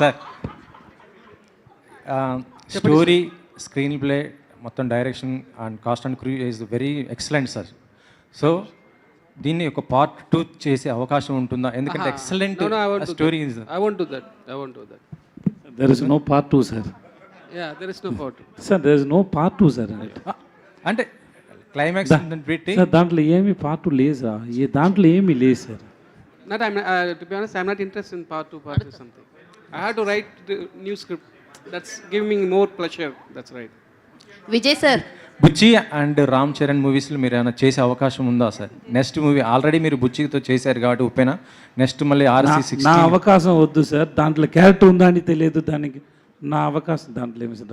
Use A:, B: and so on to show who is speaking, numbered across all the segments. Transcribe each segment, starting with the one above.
A: Sir story, screen play, మొత్తం direction and cost and crew is very excellent sir. So దీన్ని ఒక part 2 చేసే అవకాశం ఉంటుందా? ఎందుకంటే excellent story.
B: I won't do that.
C: There is no part 2, sir.
B: Yeah, there is no part 2.
C: Sir, there is no part 2, sir.
A: అంటే climax పెట్టి
C: sir దాంట్లో ఏమి పార్ట్ 2 లేదా? దాంట్లో ఏమీ లేదు sir.
B: To be honest, I'm not interested in part 2, part 3 something. I had to write the new script. That's giving me more pleasure. That's right.
D: Vijay sir,
A: Buchi and Ram Charan మూవీస్లో మీరు ఏమైనా చేసే అవకాశం ఉందా సార్? నెక్స్ట్ మూవీ ఆల్రెడీ మీరు బుచ్చితో చేశారు కాబట్టి ఉప్పేనా, next మళ్ళీ
C: నా
A: RC16
C: అవకాశం వద్దు సార్. దాంట్లో క్యారెక్టర్ ఉందా అని తెలియదు. దానికి నా అవకాశం దాంట్లో ఏమి sir?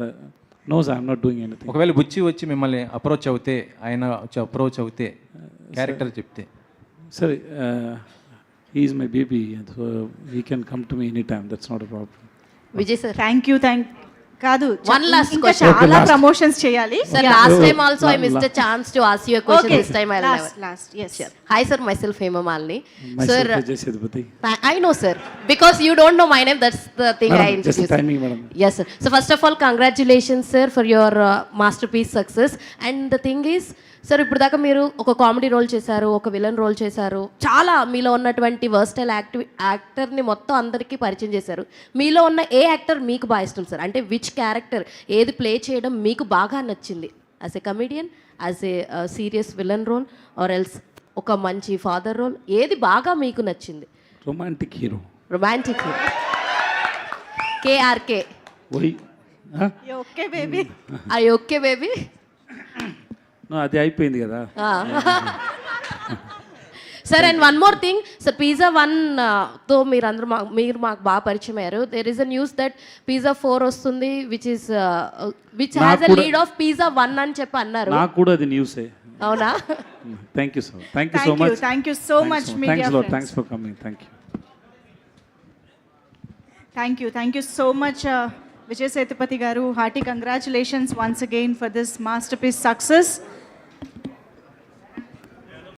C: No sir, I'm not doing anything.
A: ఒకవేళ బుచ్చి వచ్చి మిమ్మల్ని అప్రోచ్ అవుతే, ఆయన వచ్చి అప్రోచ్ అవుతే క్యారెక్టర్ చెప్తే
C: sir, he is my baby, so he can come to me any time. That's not a problem.
D: Vijay sir,
E: thank you. కాదు,
D: One last
E: ఇంకా
D: question.
E: చాలా ప్రమోషన్స్ చేయాలి.
D: sir, last time also I missed a chance to ask you a question. This time I'll never.
E: Last, yes.
D: Sure. Hi sir, myself Hema Malini.
C: Sir,
D: I know sir, because you don't know my name, that's the thing.
C: Madam,
D: I introduced.
C: just timing, madam.
D: Yes sir. So first of all, congratulations sir for your masterpiece success. And the thing is, sir ఇప్పుడు దాకా మీరు ఒక comedy role చేశారు, ఒక villain role చేశారు, చాలా మీలో ఉన్నటువంటి వర్స్టైల్ యాక్టర్ని మొత్తం అందరికీ పరిచయం చేశారు. మీలో ఉన్న ఏ యాక్టర్ మీకు బాగా ఇష్టం సార్? అంటే విచ్ క్యారెక్టర్, ఏది ప్లే చేయడం మీకు బాగా నచ్చింది? As a comedian, as a serious villain role, or else ఒక మంచి ఫాదర్ రోల్, ఏది బాగా మీకు నచ్చింది?
C: Romantic hero.
D: Romantic hero, KRK.
E: Okay baby.
D: I okay baby.
C: అది అయిపోయింది కదా
D: sir. And one more thing sir, pizza 1 తో మీరు మాకు బాగా పరిచయం అయ్యారు. There is a news that pizza 4 వస్తుంది, which has a lead of pizza 1 అని చెప్పి అన్నారు.
C: నాకు కూడా అది న్యూసే.
D: అవునా?
C: Thank you sir. Thank you so much.
E: Thank you so much media friends.
C: Thanks for coming.
E: Thank you so much Vijay Sethupathi garu. Hearty congratulations once again for this masterpiece success.